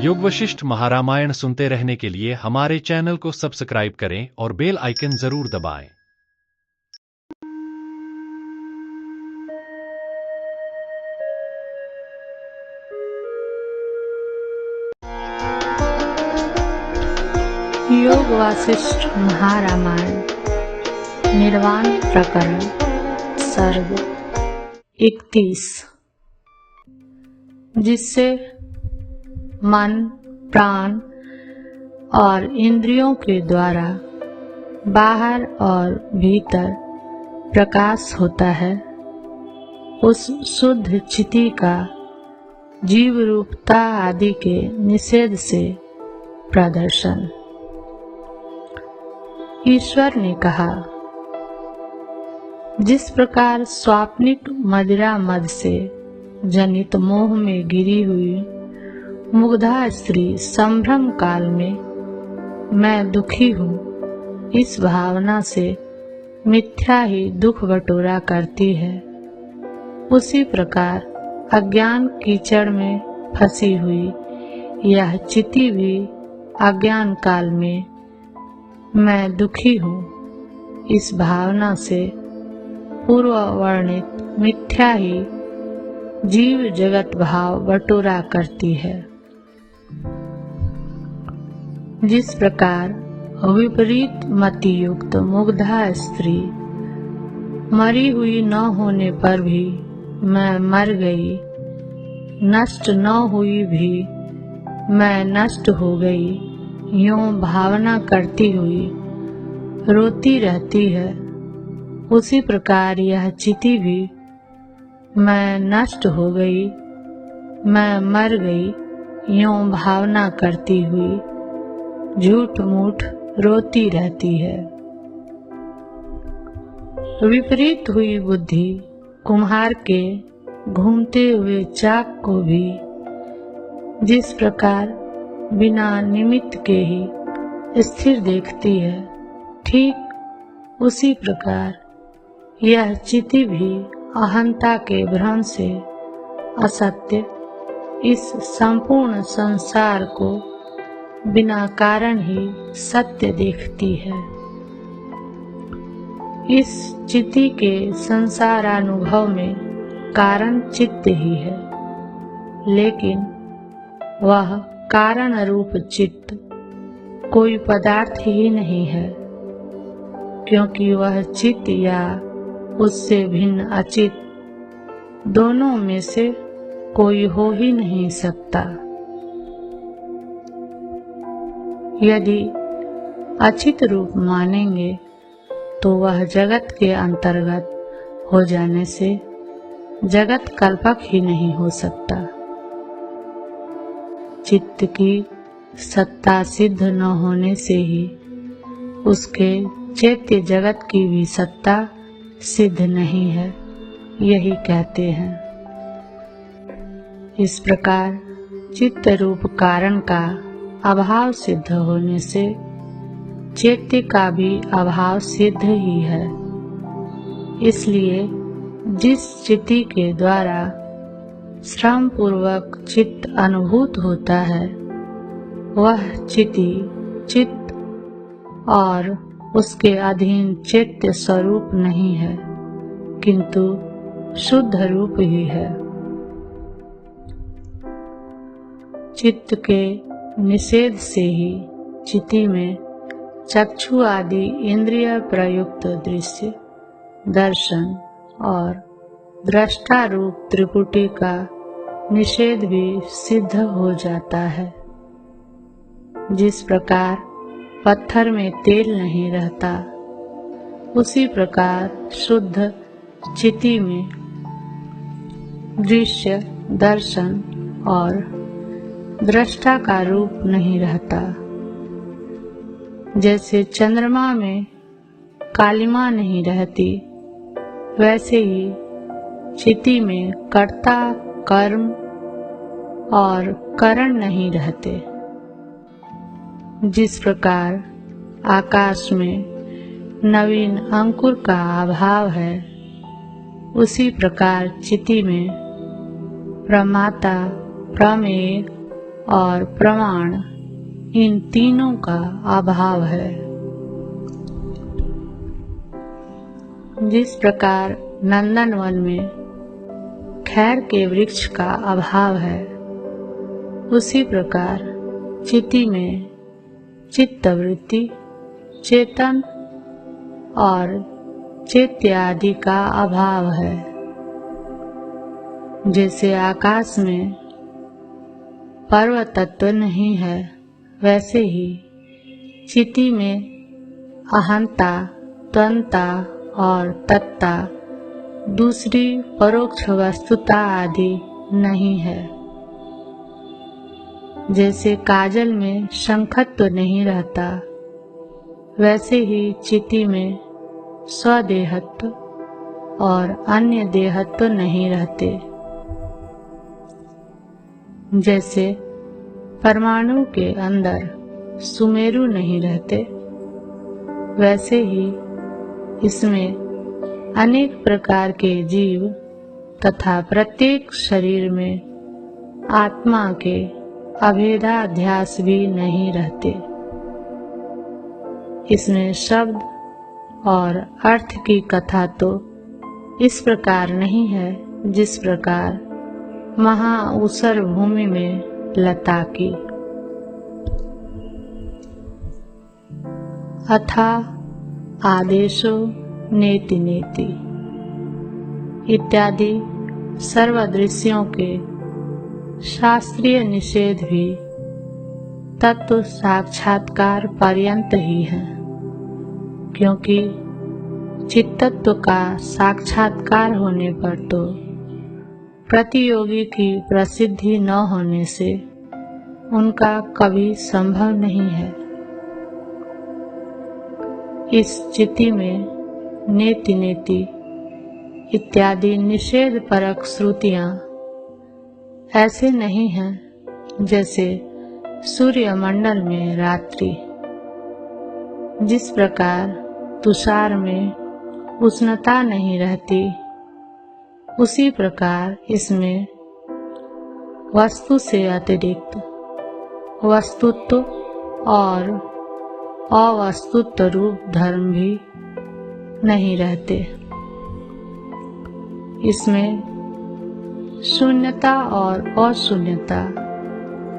योग वशिष्ठ महारामायण सुनते रहने के लिए हमारे चैनल को सब्सक्राइब करें और बेल आइकन जरूर दबाएं। योग वासिष्ठ महारामायण निर्वाण प्रकरण सर्ग 31। जिससे मन, प्राण और इंद्रियों के द्वारा बाहर और भीतर प्रकाश होता है, उस शुद्ध चिति का जीव रूपता आदि के निषेध से प्रदर्शन। ईश्वर ने कहा, जिस प्रकार स्वाप्निक मदिरा मद से जनित मोह में गिरी हुई मुग्धा स्त्री संभ्रम काल में मैं दुखी हूँ इस भावना से मिथ्या ही दुख बटोरा करती है, उसी प्रकार अज्ञान कीचड़ में फंसी हुई यह चिति भी अज्ञान काल में मैं दुखी हूँ इस भावना से पूर्व वर्णित मिथ्या ही जीव जगत भाव बटोरा करती है। जिस प्रकार विपरीत मति युक्त मुग्धा स्त्री मरी हुई न होने पर भी मैं मर गई, नष्ट न हुई भी मैं नष्ट हो गई, यूं भावना करती हुई रोती रहती है, उसी प्रकार यह चिति भी मैं नष्ट हो गई, मैं मर गई यूं भावना करती हुई झूठ मूठ रोती रहती है। विपरीत हुई बुद्धि कुम्हार के घूमते हुए चाक को भी जिस प्रकार बिना निमित्त के ही स्थिर देखती है, ठीक उसी प्रकार यह चिति भी अहंता के भ्रम से असत्य इस संपूर्ण संसार को बिना कारण ही सत्य देखती है। इस चिति के संसारानुभव में कारण चित्त ही है, लेकिन वह कारण रूप चित्त कोई पदार्थ ही नहीं है, क्योंकि वह चित्त या उससे भिन्न अचित दोनों में से कोई हो ही नहीं सकता। यदि अचित रूप मानेंगे तो वह जगत के अंतर्गत हो जाने से जगत कल्पक ही नहीं हो सकता। चित्त की सत्ता सिद्ध न होने से ही उसके चैत्य जगत की भी सत्ता सिद्ध नहीं है, यही कहते हैं। इस प्रकार चित्त रूप कारण का अभाव सिद्ध होने से चैत्य का भी अभाव सिद्ध ही है। इसलिए जिस चिति के द्वारा श्रम पूर्वक चित्त अनुभूत होता है, वह चिति चित्त और उसके अधीन चैत्य स्वरूप नहीं है, किंतु शुद्ध रूप ही है। चित्त के निषेध से ही चिति में चक्षु आदि इंद्रिय प्रयुक्त दृश्य, दर्शन और दृष्टा रूप त्रिपुटी का निषेध भी सिद्ध हो जाता है। जिस प्रकार पत्थर में तेल नहीं रहता, उसी प्रकार शुद्ध चिति में दृश्य, दर्शन और दृष्टा का रूप नहीं रहता। जैसे चंद्रमा में कालिमा नहीं रहती, वैसे ही चिति में कर्ता, कर्म और करण नहीं रहते। जिस प्रकार आकाश में नवीन अंकुर का अभाव है, उसी प्रकार चिति में प्रमाता, प्रमेय और प्रमाण, इन तीनों का अभाव है। जिस प्रकार नंदनवन में खैर के वृक्ष का अभाव है, उसी प्रकार चिति में चित्तवृत्ति, चेतन और चैत्य आदि का अभाव है। जैसे आकाश में पर्वत तत्व नहीं है, वैसे ही चिति में अहंता, त्वंता और तत्ता, दूसरी परोक्ष वस्तुता आदि नहीं है। जैसे काजल में शंखत्व नहीं रहता, वैसे ही चिति में स्वदेहत्व और अन्य देहत्व नहीं रहते। जैसे परमाणु के अंदर सुमेरु नहीं रहते, वैसे ही इसमें अनेक प्रकार के जीव तथा प्रत्येक शरीर में आत्मा के अभेदाध्यास भी नहीं रहते। इसमें शब्द और अर्थ की कथा तो इस प्रकार नहीं है जिस प्रकार महाऊसर भूमि में लता की। अथा आदेशो नेति नेति इत्यादि सर्वदृश्यों के शास्त्रीय निषेध भी तत्व साक्षात्कार पर्यंत ही है, क्योंकि चित्तत्व का साक्षात्कार होने पर तो प्रतियोगी की प्रसिद्धि न होने से उनका कभी संभव नहीं है। इस चिति में नेति नेति इत्यादि निषेध परक श्रुतियां ऐसे नहीं हैं जैसे सूर्यमंडल में रात्रि। जिस प्रकार तुषार में उष्णता नहीं रहती, उसी प्रकार इसमें वस्तु से अतिरिक्त वस्तुत्व और अवस्तुत्व रूप धर्म भी नहीं रहते। इसमें शून्यता और अशून्यता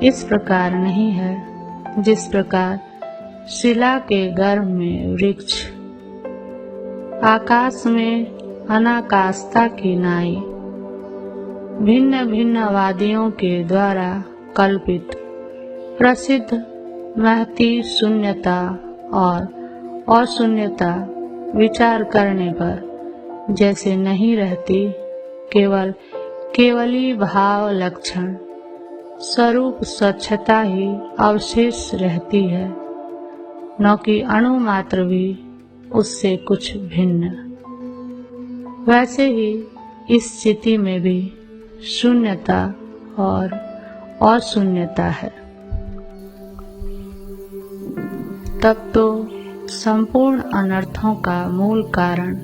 इस प्रकार नहीं है जिस प्रकार शिला के गर्भ में वृक्ष, आकाश में अनाकाशता की नाई, भिन्न भिन्न वादियों के द्वारा कल्पित प्रसिद्ध महती शून्यता और अशून्यता विचार करने पर जैसे नहीं रहती, केवली भाव लक्षण स्वरूप स्वच्छता ही अवशेष रहती है, न कि अणु मात्र भी उससे कुछ भिन्न। वैसे ही इस स्थिति में भी शून्यता और अशून्यता है। तब तो संपूर्ण अनर्थों का मूल कारण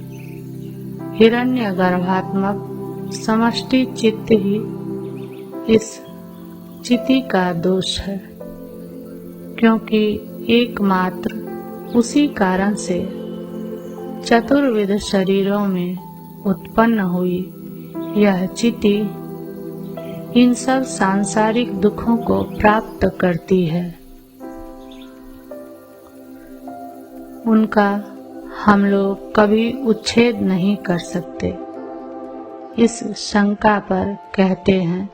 हिरण्य गर्भात्मक समष्टि चित्त ही इस चिति का दोष है, क्योंकि एकमात्र उसी कारण से चतुर्विध शरीरों में उत्पन्न हुई यह चिति इन सब सांसारिक दुखों को प्राप्त करती है। उनका हम लोग कभी उच्छेद नहीं कर सकते। इस शंका पर कहते हैं,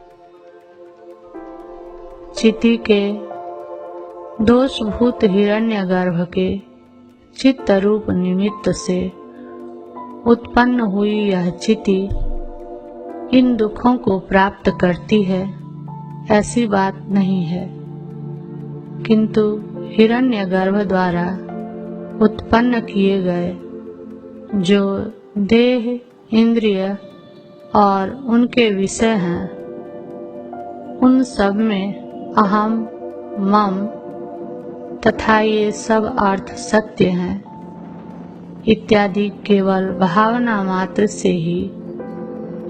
चिति के दोषभूत हिरण्यगर्भ के चित्त रूप निमित्त से उत्पन्न हुई यह चिति इन दुखों को प्राप्त करती है, ऐसी बात नहीं है। किंतु हिरण्यगर्भ द्वारा उत्पन्न किए गए जो देह, इंद्रिय और उनके विषय हैं, उन सब में अहम, मम तथा ये सब अर्थ सत्य हैं इत्यादि केवल भावना मात्र से ही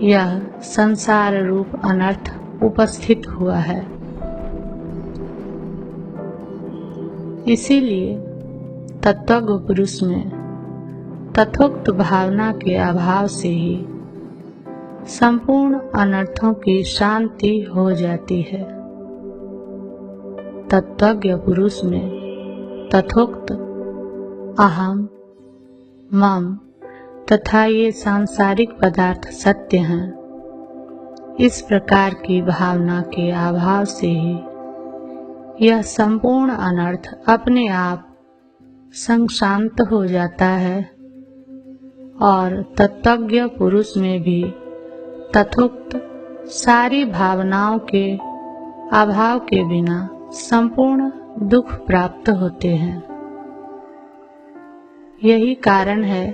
यह संसार रूप अनर्थ उपस्थित हुआ है। इसीलिए तत्वज्ञ पुरुष में तथोक्त भावना के अभाव से ही संपूर्ण अनर्थों की शांति हो जाती है। तत्वज्ञ पुरुष में तथोक्त अहम, मम तथा ये सांसारिक पदार्थ सत्य हैं, इस प्रकार की भावना के अभाव से ही यह संपूर्ण अनर्थ अपने आप संग शांत हो जाता है और तत्वज्ञ पुरुष में भी तथोक्त सारी भावनाओं के अभाव के बिना संपूर्ण दुख प्राप्त होते हैं। यही कारण है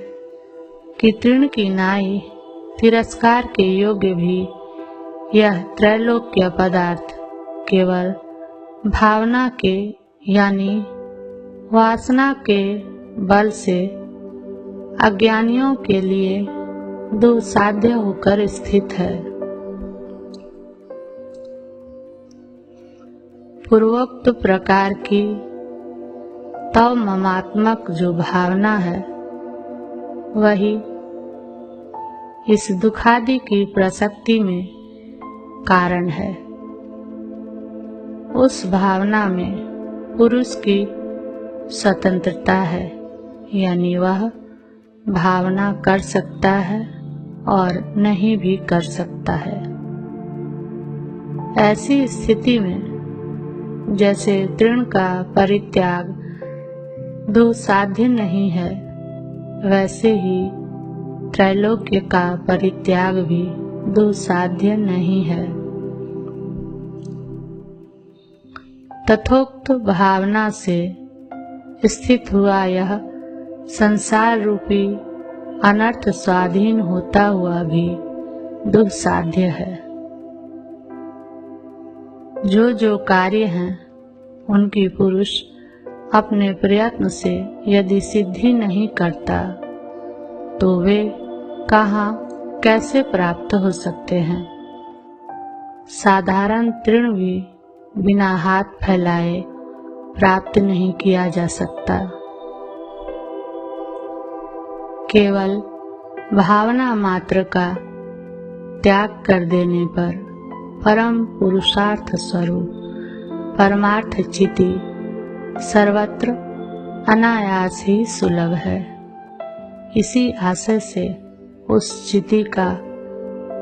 कि तृण की नाई तिरस्कार के योग्य भी यह त्रैलोक्य पदार्थ केवल भावना के यानी वासना के बल से अज्ञानियों के लिए दुस्साध्य होकर स्थित है। पूर्वोक्त प्रकार की तव ममात्मक जो भावना है वही इस दुखादि की प्रसक्ति में कारण है। उस भावना में पुरुष की स्वतंत्रता है, यानी वह भावना कर सकता है और नहीं भी कर सकता है। ऐसी स्थिति में जैसे तृण का परित्याग दुस्साध्य नहीं है, वैसे ही त्रैलोक्य का परित्याग भी दुस्साध्य नहीं है। तथोक्त भावना से स्थित हुआ यह संसार रूपी अनर्थ स्वाधीन होता हुआ भी दुस्साध्य है। जो जो कार्य हैं उनकी पुरुष अपने प्रयत्न से यदि सिद्धि नहीं करता तो वे कहाँ कैसे प्राप्त हो सकते हैं। साधारण तृण भी बिना हाथ फैलाए प्राप्त नहीं किया जा सकता। केवल भावना मात्र का त्याग कर देने पर परम पुरुषार्थ स्वरूप परमार्थ चिति सर्वत्र अनायास ही सुलभ है। इसी आशय से उस चिति का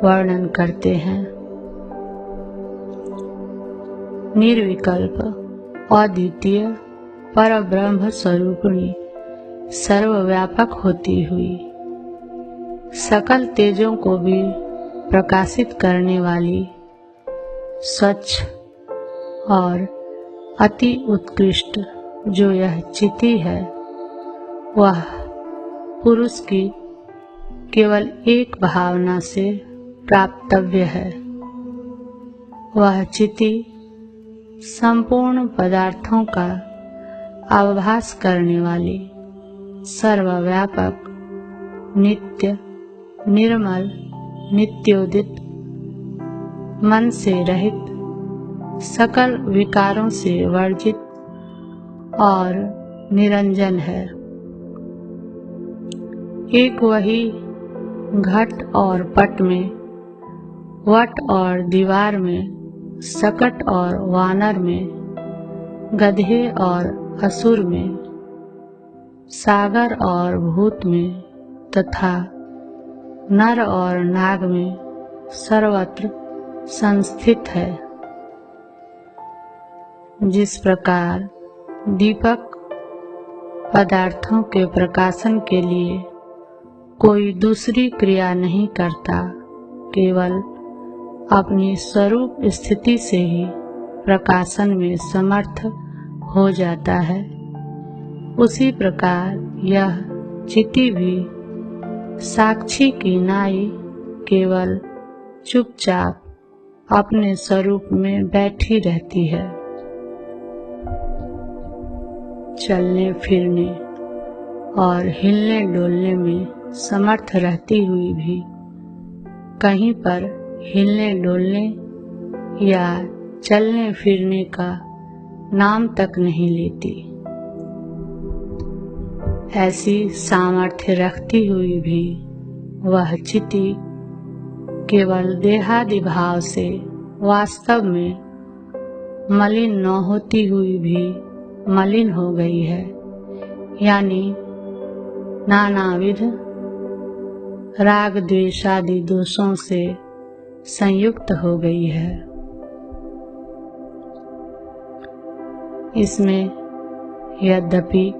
वर्णन करते हैं। निर्विकल्प अद्वितीय परब्रह्म स्वरूपिणी सर्वव्यापक होती हुई सकल तेजों को भी प्रकाशित करने वाली स्वच्छ और अति उत्कृष्ट जो यह चिति है, वह पुरुष की केवल एक भावना से प्राप्तव्य है। वह चिति संपूर्ण पदार्थों का आभास करने वाली सर्वव्यापक नित्य निर्मल नित्योदित मन से रहित सकल विकारों से वर्जित और निरंजन है। एक वही घट और पट में, वट और दीवार में, सकट और वानर में, गधे और असुर में, सागर और भूत में तथा नर और नाग में सर्वत्र संस्थित है। जिस प्रकार दीपक पदार्थों के प्रकाशन के लिए कोई दूसरी क्रिया नहीं करता, केवल अपनी स्वरूप स्थिति से ही प्रकाशन में समर्थ हो जाता है, उसी प्रकार यह चिति भी साक्षी की नाई केवल चुपचाप अपने स्वरूप में बैठी रहती है। चलने फिरने और हिलने डोलने में समर्थ रहती हुई भी कहीं पर हिलने डोलने या चलने फिरने का नाम तक नहीं लेती। ऐसी सामर्थ्य रखती हुई भी वह चिति केवल देहादि भाव से वास्तव में मलिन न होती हुई भी मलिन हो गई है, यानी नानाविध राग द्वेषादि दोषों से संयुक्त हो गई है। इसमें यद्यपि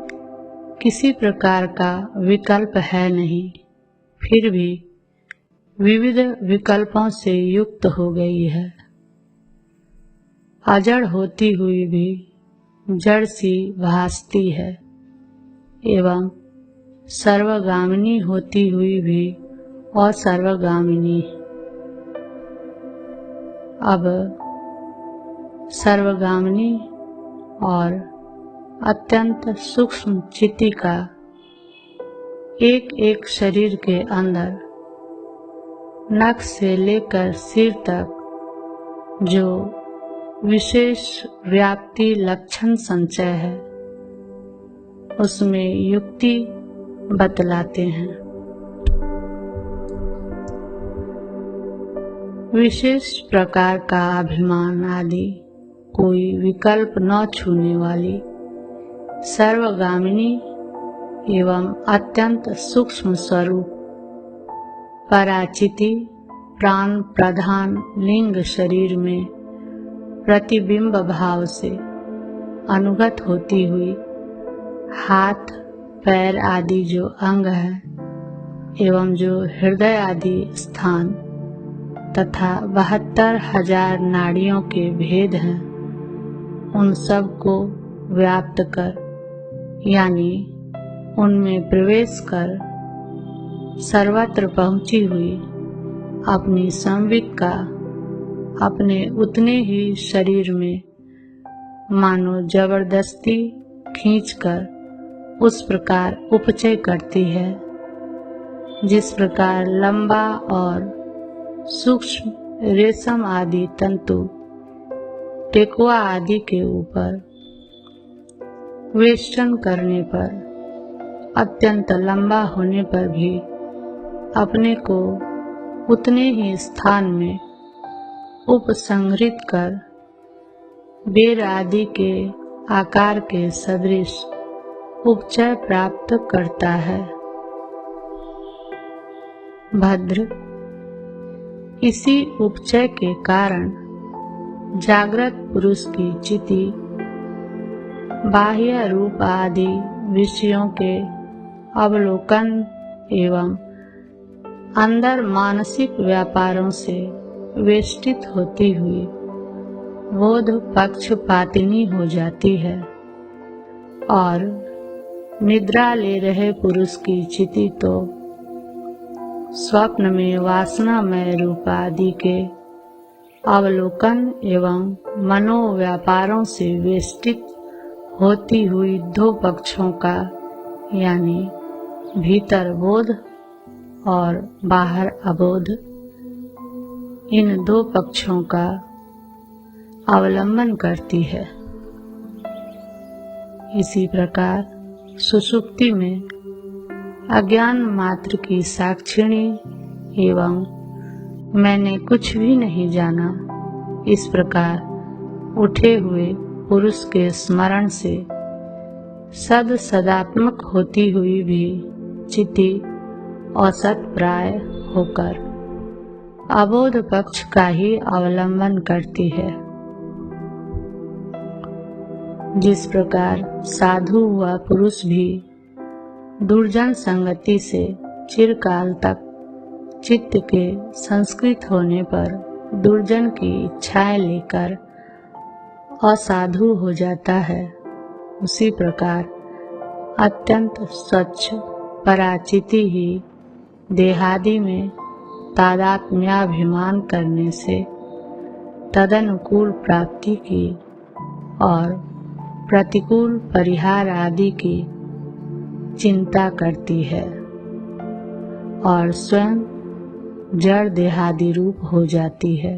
किसी प्रकार का विकल्प है नहीं, फिर भी विविध विकल्पों से युक्त हो गई है। अजड़ होती हुई भी जड़ सी भासती है एवं सर्वगामिनी होती हुई भी असर्वगामिनी। अब सर्वगामिनी और अत्यंत सूक्ष्म चित्ती का एक एक शरीर के अंदर नख से लेकर सिर तक जो विशेष व्याप्ति लक्षण संचय है, उसमें युक्ति बतलाते हैं। विशेष प्रकार का अभिमान आदि कोई विकल्प न छूने वाली सर्वगामिनी एवं अत्यंत सूक्ष्म स्वरूप पराचिति प्राण प्रधान लिंग शरीर में प्रतिबिंब भाव से अनुगत होती हुई हाथ पैर आदि जो अंग है एवं जो हृदय आदि स्थान तथा 72,000 नाड़ियों के भेद हैं, उन सब को व्याप्त कर यानी उनमें प्रवेश कर सर्वत्र पहुंची हुई अपनी संवित का अपने उतने ही शरीर में मानो जबरदस्ती खींचकर उस प्रकार उपचय करती है जिस प्रकार लंबा और सूक्ष्म रेशम आदि तंतु टेकुआ आदि के ऊपर वेष्टन करने पर अत्यंत लंबा होने पर भी अपने को उतने ही स्थान में उपसंहरित कर बेर आदि के आकार के सदृश उपचय प्राप्त करता है। भद्र, इसी उपचय के कारण जागृत पुरुष की चिति बाह्य रूप आदि विषयों के अवलोकन एवं अंदर मानसिक व्यापारों से वेष्टित होती हुई बोध पक्षपातिनी हो जाती है और निद्रा ले रहे पुरुष की चिति तो स्वप्न में वासनामय रूप आदि के अवलोकन एवं मनोव्यापारों से वेष्टित होती हुई दो पक्षों का यानी भीतर बोध और बाहर अबोध, इन दो पक्षों का अवलंबन करती है। इसी प्रकार सुषुप्ति में अज्ञान मात्र की साक्षिणी एवं मैंने कुछ भी नहीं जाना इस प्रकार उठे हुए पुरुष के स्मरण से सद सदात्मक होती हुई भी चिति औसत प्राय होकर अबोध पक्ष का ही अवलंबन करती है। जिस प्रकार साधु हुआ पुरुष भी दुर्जन संगति से चिरकाल तक चित्त के संस्कृत होने पर दुर्जन की इच्छाएं लेकर असाधु हो जाता है, उसी प्रकार अत्यंत स्वच्छ पराचिति ही देहादि में तादात्म्याभिमान करने से तदनुकूल प्राप्ति की और प्रतिकूल परिहार आदि की चिंता करती है और स्वयं जड़ देहादि रूप हो जाती है।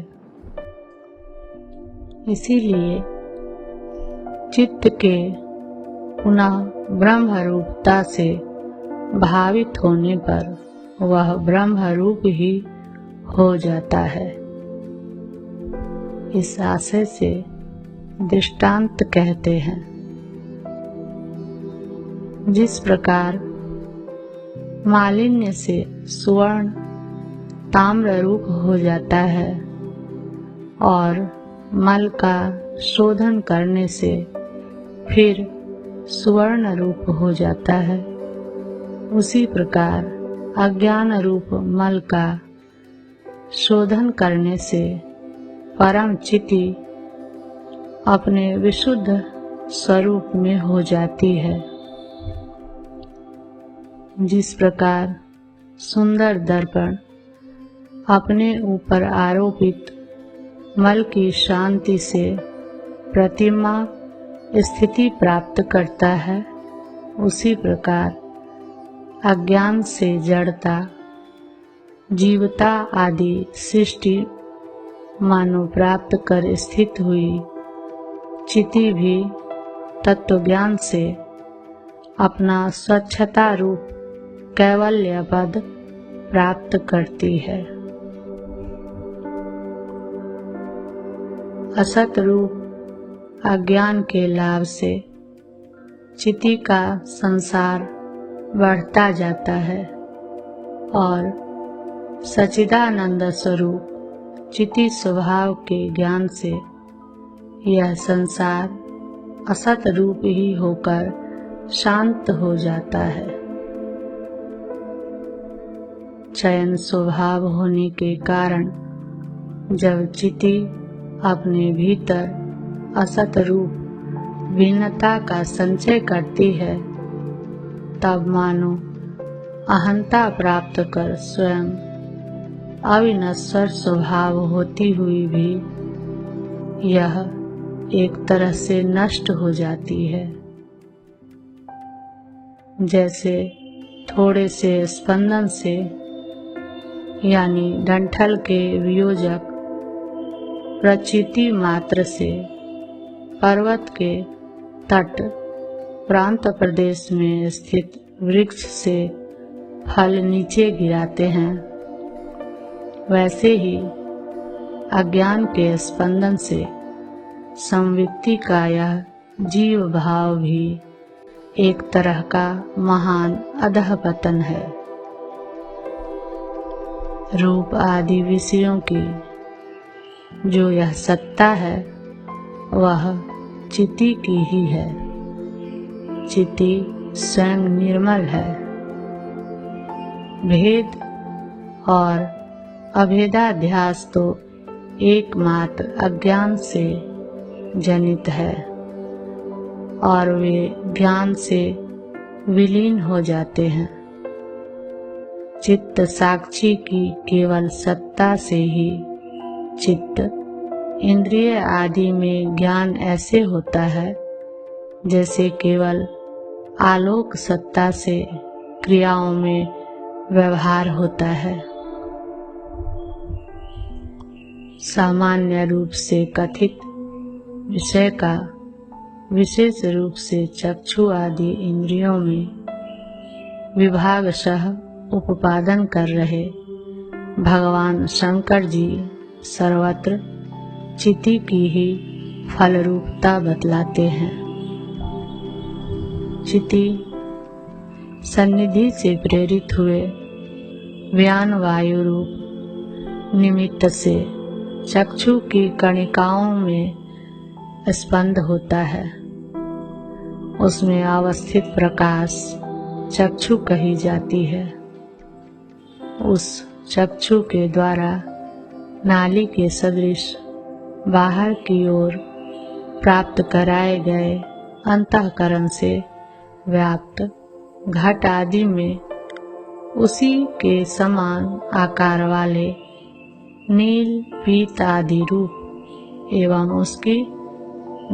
इसीलिए चित्त के पुनः ब्रह्म रूपता से भावित होने पर वह ब्रह्म रूप ही हो जाता है। इस आशय से दृष्टांत कहते हैं, जिस प्रकार मालिन्य से स्वर्ण ताम्र रूप हो जाता है और मल का शोधन करने से फिर सुवर्ण रूप हो जाता है, उसी प्रकार अज्ञान रूप मल का शोधन करने से परम चिति अपने विशुद्ध स्वरूप में हो जाती है। जिस प्रकार सुंदर दर्पण अपने ऊपर आरोपित मल की शांति से प्रतिमा स्थिति प्राप्त करता है, उसी प्रकार अज्ञान से जड़ता, जीवता आदि सृष्टि मानो प्राप्त कर स्थित हुई चिति भी तत्वज्ञान से अपना स्वच्छता रूप कैवल्य पद प्राप्त करती है। असत रूप अज्ञान के लाभ से चिति का संसार बढ़ता जाता है और सच्चिदानंद स्वरूप चिति स्वभाव के ज्ञान से यह संसार असत रूप ही होकर शांत हो जाता है। चयन स्वभाव होने के कारण जब चिति अपने भीतर असत रूप भिन्नता का संचय करती है, तब मानो अहंता प्राप्त कर स्वयं अविनश्वर स्वभाव होती हुई भी यह एक तरह से नष्ट हो जाती है। जैसे थोड़े से स्पंदन से यानी डंठल के वियोजक प्रचिति मात्र से पर्वत के तट प्रांत प्रदेश में स्थित वृक्ष से फल नीचे गिराते हैं, वैसे ही अज्ञान के स्पंदन से संवित्ति का यह जीव भाव भी एक तरह का महान अधःपतन है। रूप आदि विषयों की जो यह सत्ता है वह चिति की ही है। चिति स्वयं निर्मल है। भेद और अभेदाध्यास तो एकमात्र अज्ञान से जनित है और वे ज्ञान से विलीन हो जाते हैं। चित्त साक्षी की केवल सत्ता से ही चित्त इंद्रिय आदि में ज्ञान ऐसे होता है जैसे केवल आलोक सत्ता से क्रियाओं में व्यवहार होता है। सामान्य रूप से कथित विषय का विशेष रूप से चक्षु आदि इंद्रियों में विभागशः उपादान कर रहे भगवान शंकर जी सर्वत्र चिति की ही फल रूपता बतलाते हैं। चिति सन्निधि से प्रेरित हुए व्यान वायु रूप निमित्त से चक्षु की कणिकाओं में स्पंद होता है। उसमें अवस्थित प्रकाश चक्षु कही जाती है। उस चक्षु के द्वारा नाली के सदृश बाहर की ओर प्राप्त कराए गए अंतःकरण से व्याप्त घट आदि में उसी के समान आकार वाले नील पीत आदि रूप एवं उसकी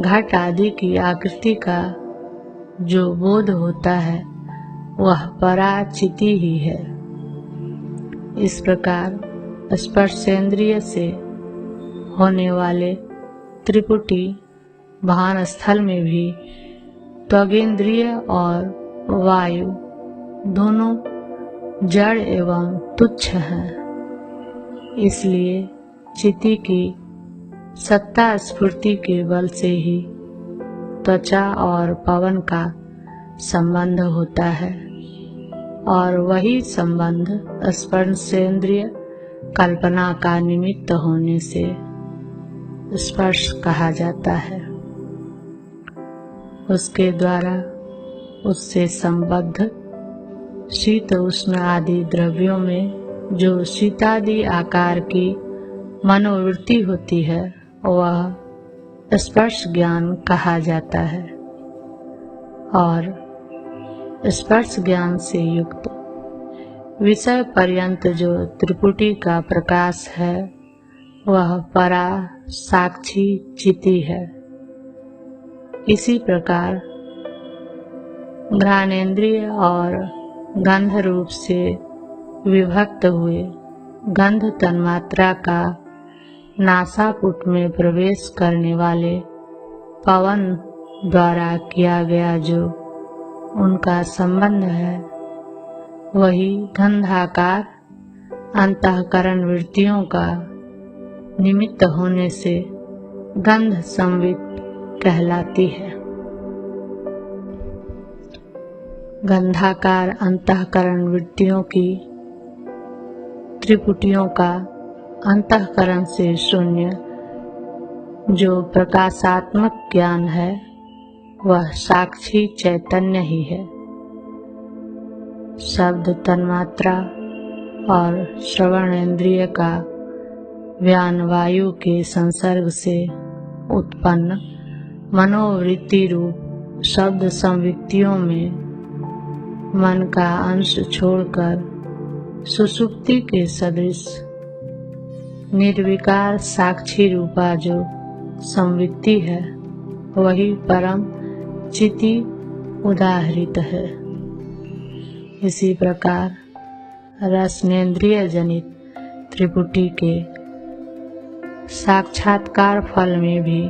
घट आदि की आकृति का जो बोध होता है वह पराचिति ही है। इस प्रकार स्पर्शेंद्रिय से होने वाले त्रिपुटी भान स्थल में भी त्वगेंद्रिय और वायु दोनों जड़ एवं तुच्छ हैं। इसलिए चिति की सत्ता स्फूर्ति के बल से ही त्वचा और पवन का संबंध होता है, और वही संबंध स्पर्शेंद्रिय कल्पना का निमित्त होने से स्पर्श कहा जाता है। उसके द्वारा उससे संबद्ध शीत उष्ण आदि द्रव्यों में जो शीतादि आकार की मनोवृत्ति होती है वह स्पर्श ज्ञान कहा जाता है, और स्पर्श ज्ञान से युक्त विषय पर्यंत जो त्रिपुटी का प्रकाश है वह परा साक्षी चिति है। इसी प्रकार घ्राणेन्द्रिय और गंध रूप से विभक्त हुए गंध तन्मात्रा का नासापुट में प्रवेश करने वाले पवन द्वारा किया गया जो उनका संबंध है, वही गंधाकार अंतःकरण वृत्तियों का निमित्त होने से गंध संवित कहलाती है। गंधाकार अंतःकरण वृत्तियों की त्रिपुटियों का अंतःकरण से शून्य जो प्रकाशात्मक ज्ञान है वह साक्षी चैतन्य ही है। शब्द तन्मात्रा और श्रवण इंद्रिय का व्यान वायु के संसर्ग से उत्पन्न मनोवृत्ति रूप शब्द संवित्तियों में मन का अंश छोड़कर सुषुप्ति के सदृश निर्विकार साक्षी रूपा जो संवित्ति है वही परम चिति उदाहरित है। इसी प्रकार रसनेन्द्रिय जनित त्रिपुटी के साक्षात्कार फल में भी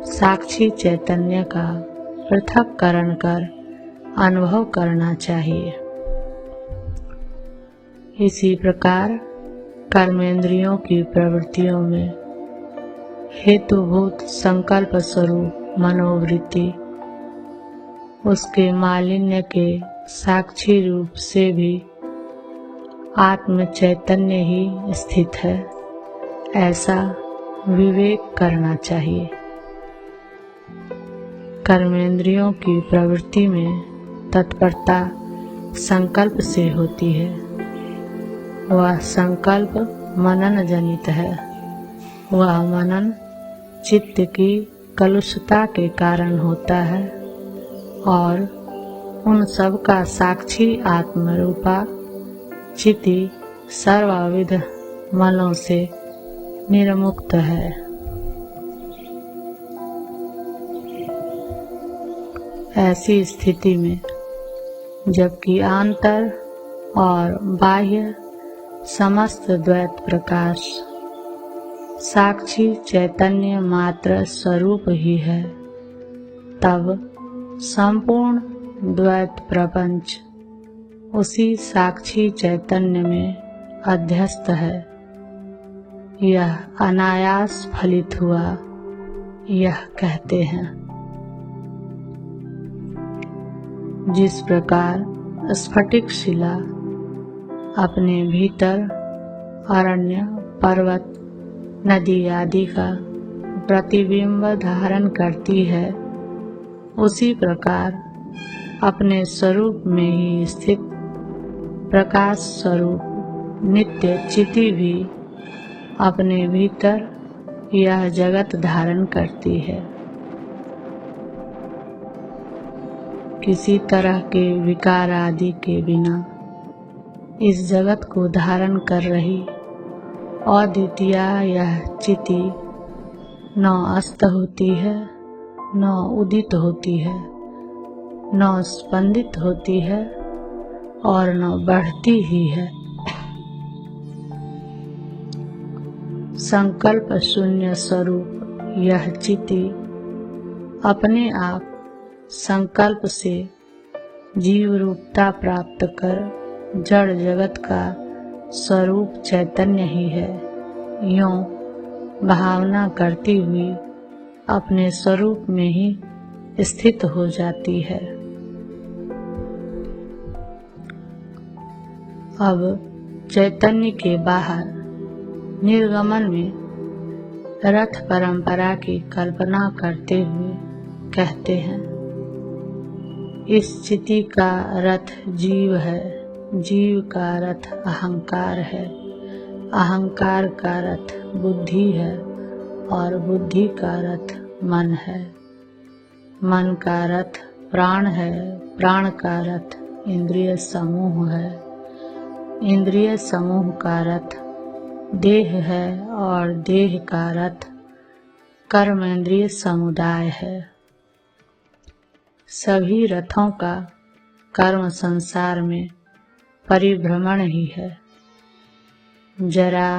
साक्षी चैतन्य का पृथक्करण कर अनुभव करना चाहिए। इसी प्रकार कर्मेंद्रियों की प्रवृत्तियों में हेतुभूत संकल्प स्वरूप मनोवृत्ति उसके मालिन्य के साक्षी रूप से भी आत्म चैतन्य ही स्थित है, ऐसा विवेक करना चाहिए। कर्मेंद्रियों की प्रवृत्ति में तत्परता संकल्प से होती है। वह संकल्प मनन जनित है। वह मनन चित्त की कलुषता के कारण होता है और उन सब का साक्षी आत्मरूपा चिति सर्वविध मलों से निर्मुक्त है। ऐसी स्थिति में जबकि आंतर और बाह्य समस्त द्वैत प्रकाश साक्षी चैतन्य मात्र स्वरूप ही है, तब संपूर्ण द्वैत प्रपंच उसी साक्षी चैतन्य में अध्यस्त है। यह अनायास फलित हुआ, यह कहते हैं। जिस प्रकार स्फटिक शिला अपने भीतर अरण्य, पर्वत, नदी आदि का प्रतिबिंब धारण करती है, उसी प्रकार अपने स्वरूप में ही स्थित प्रकाश स्वरूप नित्य चिति भी अपने भीतर यह जगत धारण करती है। किसी तरह के विकार आदि के बिना इस जगत को धारण कर रही अद्वितीय यह चिति न अस्त होती है, न उदित होती है, न स्पंदित होती है और न बढ़ती ही है। संकल्प शून्य स्वरूप यह चिति अपने आप संकल्प से जीव रूपता प्राप्त कर जड़ जगत का स्वरूप चैतन्य ही है, यूं भावना करती हुई अपने स्वरूप में ही स्थित हो जाती है। अब चैतन्य के बाहर निर्गमन में रथ परंपरा की कल्पना करते हुए कहते हैं, इस चिति का रथ जीव है, जीव का रथ अहंकार है, अहंकार का रथ बुद्धि है और बुद्धि का रथ मन है, मन का रथ प्राण है, प्राण का रथ इंद्रिय समूह है, इंद्रिय समूह का रथ देह है और देह का रथ कर्मेंद्रिय समुदाय है। सभी रथों का कर्म संसार में परिभ्रमण ही है। जरा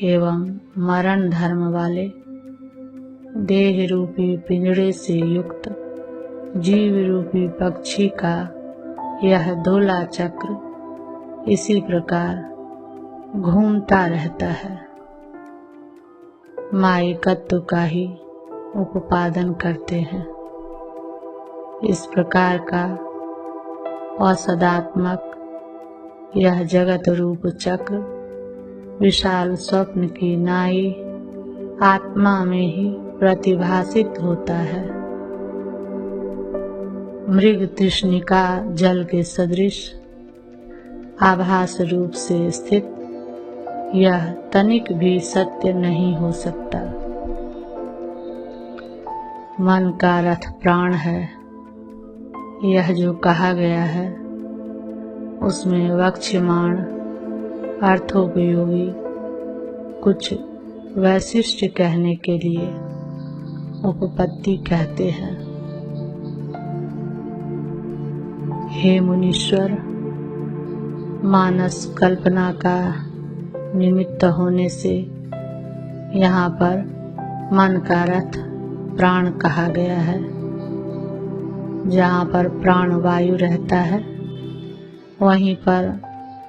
एवं मरण धर्म वाले देह रूपी पिंजड़े से युक्त जीव रूपी पक्षी का यह धोला चक्र इसी प्रकार घूमता रहता है, मायिकत्व का ही उपादन करते हैं। इस प्रकार का औषधात्मक यह जगत रूप चक्र विशाल स्वप्न की नाई आत्मा में ही प्रतिभासित होता है। मृग तृष्णिका जल के सदृश आभास रूप से स्थित यह तनिक भी सत्य नहीं हो सकता। मन का रथ प्राण है, यह जो कहा गया है उसमें वक्ष्यमाण अर्थोपयोगी कुछ वैशिष्ट कहने के लिए उपपत्ति कहते हैं। हे मुनीश्वर, मानस कल्पना का निमित्त होने से यहाँ पर मन का रथ प्राण कहा गया है। जहाँ पर प्राण वायु रहता है वहीं पर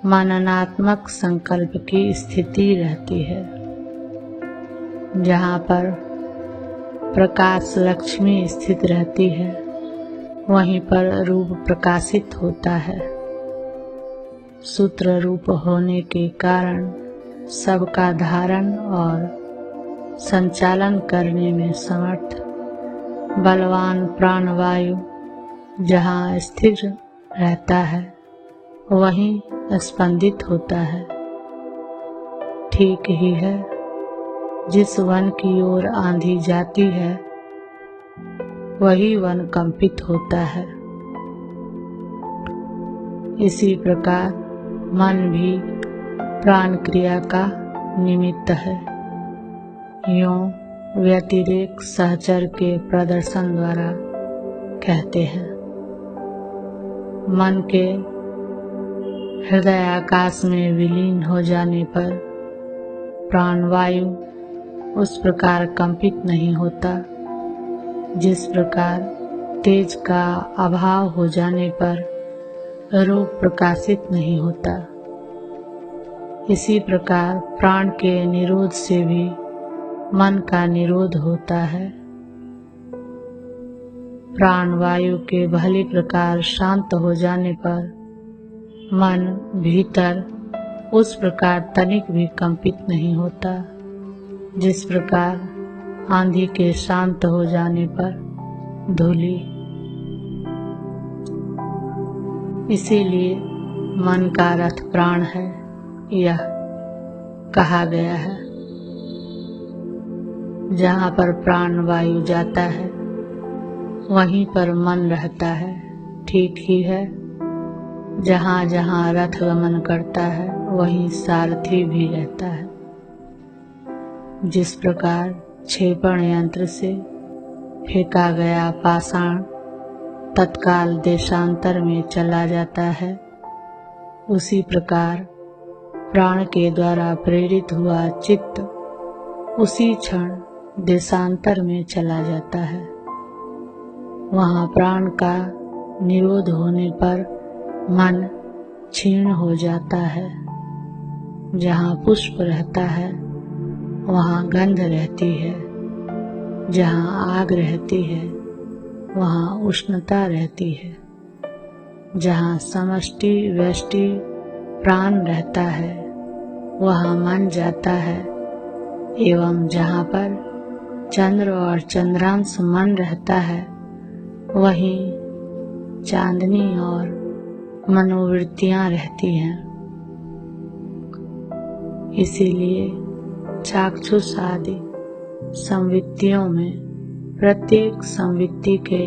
मननात्मक संकल्प की स्थिति रहती है। जहाँ पर प्रकाश लक्ष्मी स्थित रहती है वहीं पर रूप प्रकाशित होता है। सूत्र रूप होने के कारण सबका धारण और संचालन करने में समर्थ बलवान प्राणवायु जहाँ स्थिर रहता है वहीं स्पंदित होता है। ठीक ही है, जिस वन की ओर आंधी जाती है वही वन कंपित होता है। इसी प्रकार मन भी प्राण क्रिया का निमित्त है। यूं व्यतिरेक सहचर के प्रदर्शन द्वारा कहते हैं, मन के हृदय आकाश में विलीन हो जाने पर प्राणवायु उस प्रकार कंपित नहीं होता जिस प्रकार तेज का अभाव हो जाने पर रूप प्रकाशित नहीं होता। इसी प्रकार प्राण के निरोध से भी मन का निरोध होता है। प्राण वायु के भली प्रकार शांत हो जाने पर मन भीतर उस प्रकार तनिक भी कंपित नहीं होता जिस प्रकार आंधी के शांत हो जाने पर धूलि। इसीलिए मन का रथ प्राण है यह कहा गया है। जहाँ पर प्राण वायु जाता है वहीं पर मन रहता है। ठीक ही है, जहाँ जहाँ रथ गमन करता है वहीं सारथी भी रहता है। जिस प्रकार क्षेपण यंत्र से फेंका गया पाषाण तत्काल देशांतर में चला जाता है, उसी प्रकार प्राण के द्वारा प्रेरित हुआ चित्त उसी क्षण देशांतर में चला जाता है। वहाँ प्राण का निरोध होने पर मन क्षीण हो जाता है। जहाँ पुष्प रहता है वहाँ गंध रहती है, जहाँ आग रहती है वहाँ उष्णता रहती है, जहाँ समष्टि व्यष्टि प्राण रहता है वहाँ मन जाता है, एवं जहाँ पर चंद्र और चंद्रांश मन रहता है वहीं चांदनी और मनोवृत्तियां रहती हैं। इसीलिए चाक्षुष आदि संवित्तियों में प्रत्येक संवित्ति के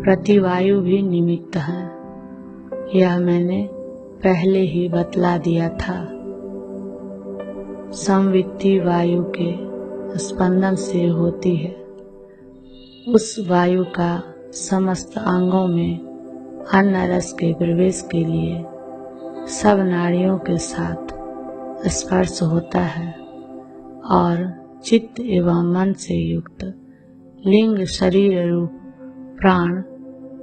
प्रतिवायु भी निमित्त है। यह मैंने पहले ही बतला दिया था। संवित्ति वायु के स्पंदन से होती है। उस वायु का समस्त अंगों में अन्न रस के प्रवेश के लिए सब नाड़ियों के साथ स्पर्श होता है और चित्त एवं मन से युक्त लिंग शरीर रूप प्राण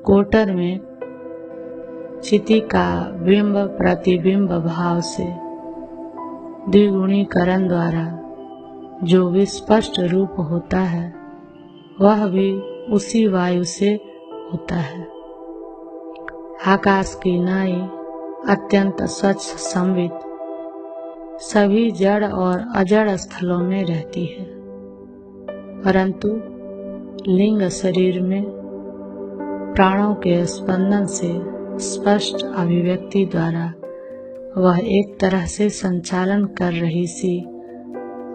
कोटर में चिति का बिंब प्रतिबिंब भाव से द्विगुणीकरण द्वारा जो विस्पष्ट रूप होता है वह भी उसी वायु से होता है। आकाश की नाई अत्यंत स्वच्छ संवित सभी जड़ और अजड़ स्थलों में रहती है, परंतु लिंग शरीर में प्राणों के स्पंदन से स्पष्ट अभिव्यक्ति द्वारा वह एक तरह से संचालन कर रही सी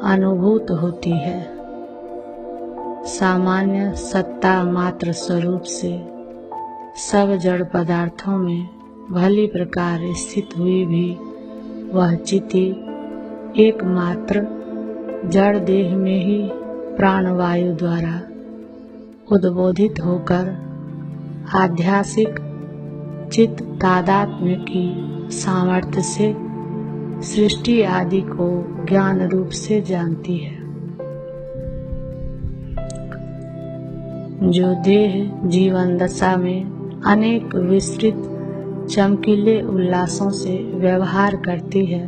अनुभूत होती है। सामान्य सत्ता मात्र स्वरूप से सब जड़ पदार्थों में भली प्रकार स्थित हुई भी वह चिति एकमात्र जड़ देह में ही प्राणवायु द्वारा उद्बोधित होकर आध्यासिक चित्त तादात्म्य की सामर्थ्य से सृष्टि आदि को ज्ञान रूप से जानती है। जो देह जीवन दशा में अनेक विस्तृत चमकीले उल्लासों से व्यवहार करती है,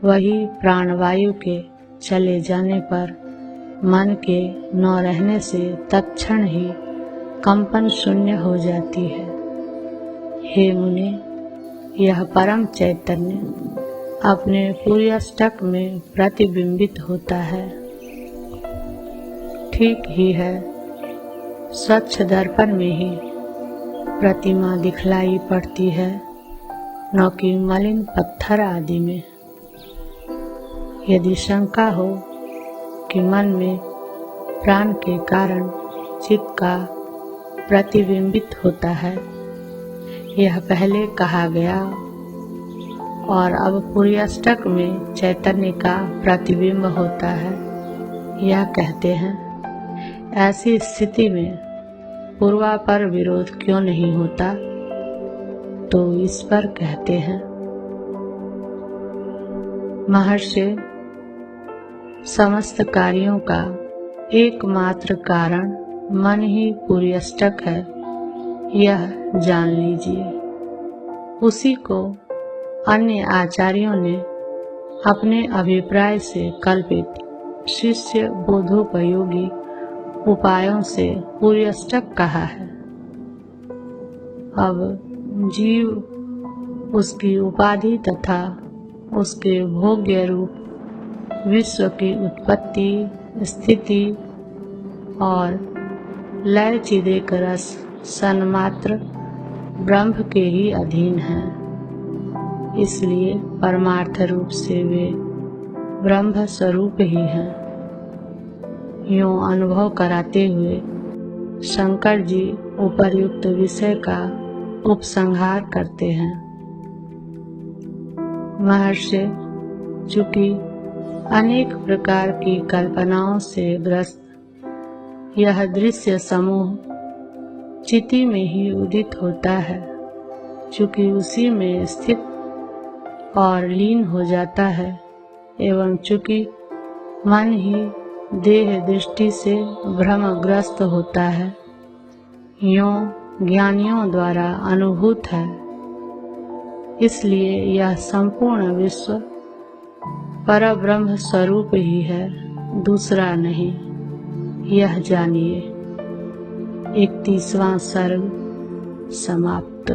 वही प्राणवायु के चले जाने पर मन के न रहने से तत्क्षण ही कंपन शून्य हो जाती है। हे मुने, यह परम चैतन्य अपने पूर्याष्टक में प्रतिबिंबित होता है। ठीक ही है, स्वच्छ दर्पण में ही प्रतिमा दिखलाई पड़ती है, न कि मलिन पत्थर आदि में। यदि शंका हो कि मन में प्राण के कारण चित्त का प्रतिबिंबित होता है, यह पहले कहा गया और अब पूर्याष्टक में चैतन्य का प्रतिबिंब होता है, यह कहते हैं। ऐसी स्थिति में पूर्वापर विरोध क्यों नहीं होता? तो इस पर कहते हैं, महर्षि, समस्त कार्यों का एकमात्र कारण मन ही पूर्याष्टक है, यह जान लीजिए। उसी को अन्य आचार्यों ने अपने अभिप्राय से कल्पित शिष्य बोधोपयोगी उपायों से पूर्याष्टक कहा है। अब जीव उसकी उपाधि तथा उसके भोग्य रूप विश्व की उत्पत्ति, स्थिति और लय चिदेक रस सन्मात्र ब्रह्म के ही अधीन है। इसलिए परमार्थ रूप से वे ब्रह्म स्वरूप ही हैं। यूं अनुभव कराते हुए शंकर जी उपर्युक्त विषय का उपसंहार करते हैं। महर्षि, चूंकि अनेक प्रकार की कल्पनाओं से ग्रस्त यह दृश्य समूह चिति में ही उदित होता है, चूंकि उसी में स्थित और लीन हो जाता है, एवं चूंकि मन ही देह दृष्टि से भ्रमग्रस्त होता है, यों ज्ञानियों द्वारा अनुभूत है, इसलिए यह संपूर्ण विश्व परब्रह्म स्वरूप ही है, दूसरा नहीं, यह जानिए। 31वां सर्ग समाप्त।